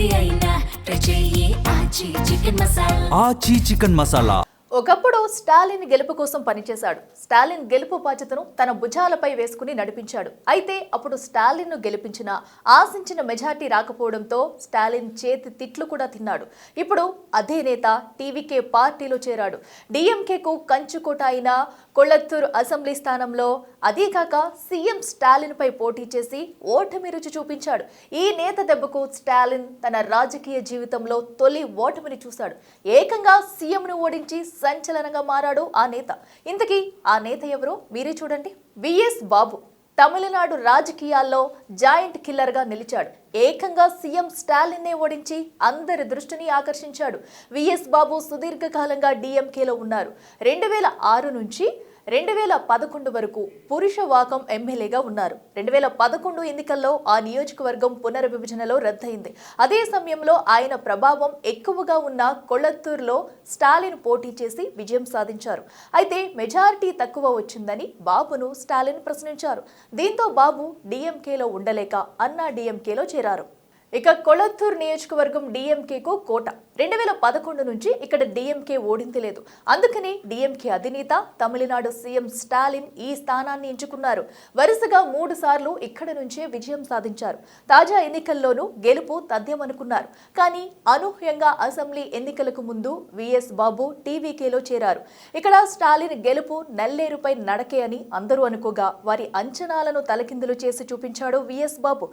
ఏది అయినా ట్రై చెయ్యి ఆచి చికెన్ మసాలా. ఆచి చికెన్ మసాలా. ఒకప్పుడు స్టాలిన్ గెలుపు కోసం పనిచేశాడు. స్టాలిన్ గెలుపు బాధ్యతను తన భుజాలపై వేసుకుని నడిపించాడు. అయితే అప్పుడు స్టాలిన్ను గెలిపించిన ఆశించిన మెజార్టీ రాకపోవడంతో స్టాలిన్ చేతి తిట్లు కూడా తిన్నాడు. ఇప్పుడు అదే నేత టీవీకే పార్టీలో చేరాడు. డిఎంకేకు కంచుకోట అయిన కొళత్తూరు అసెంబ్లీ స్థానంలో అదీకాక సీఎం స్టాలిన్ పై పోటీ చేసి ఓటమి రుచి చూపించాడు. ఈ నేత దెబ్బకు స్టాలిన్ తన రాజకీయ జీవితంలో తొలి ఓటమిని చూశాడు. ఏకంగా సీఎంను ఓడించి సంచలనంగా మారాడు ఆ నేత. ఇంతకీ ఆ నేత ఎవరో మీరే చూడండి. విఎస్ బాబు తమిళనాడు రాజకీయాల్లో జాయింట్ కిల్లర్ గా నిలిచాడు. ఏకంగా సీఎం స్టాలిన్నే ఓడించి అందరి దృష్టిని ఆకర్షించాడు. విఎస్ బాబు సుదీర్ఘకాలంగా డిఎంకేలో ఉన్నారు. 2006 నుంచి 2011 వరకు పురుషవాకం ఎమ్మెల్యేగా ఉన్నారు. 2011 ఎన్నికల్లో ఆ నియోజకవర్గం పునర్విభజనలో రద్దయింది. అదే సమయంలో ఆయన ప్రభావం ఎక్కువగా ఉన్న కొళత్తూరులో స్టాలిన్ పోటీ చేసి విజయం సాధించారు. అయితే మెజారిటీ తక్కువ వచ్చిందని బాబును స్టాలిన్ ప్రశ్నించారు. దీంతో బాబు డిఎంకేలో ఉండలేక అన్నా డిఎంకేలో చేరారు. ఇక కొళత్తూరు నియోజకవర్గం డిఎంకేకు కోట. 2011 నుంచి ఇక్కడ డిఎంకే ఓడింది లేదు. అందుకని డిఎంకే అధినేత తమిళనాడు సీఎం స్టాలిన్ ఈ స్థానాన్ని ఎంచుకున్నారు. వరుసగా 3 సార్లు ఇక్కడ నుంచే విజయం సాధించారు. తాజా ఎన్నికల్లోనూ గెలుపు తథ్యమనుకున్నారు. కానీ అనూహ్యంగా అసెంబ్లీ ఎన్నికలకు ముందు విఎస్ బాబు టీవీకేలో చేరారు. ఇక్కడ స్టాలిన్ గెలుపు నల్లేరుపై నడకే అని అందరూ అనుకోగా వారి అంచనాలను తలకిందులు చేసి చూపించాడు విఎస్ బాబు.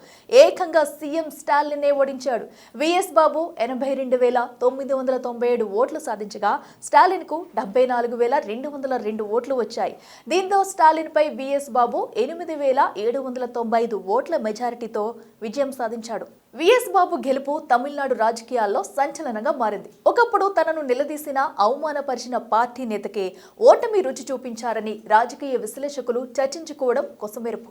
ఏకంగా సీఎం స్టాలిన్నే ఓడించాడు. విఎస్ బాబు 82,997 ఓట్లు సాధించగా స్టాలిన్ కు 74,202 ఓట్లు వచ్చాయి. దీంతో స్టాలిన్ పై విఎస్ బాబు 8,795 ఓట్ల మెజారిటీతో విజయం సాధించాడు. విఎస్ బాబు గెలుపు తమిళనాడు రాజకీయాల్లో సంచలనంగా మారింది. ఒకప్పుడు తనను నిలదీసిన అవమానపరిచిన పార్టీ నేతకే ఓటమి రుచి చూపించారని రాజకీయ విశ్లేషకులు చర్చించుకోవడం కొసమెరుపు.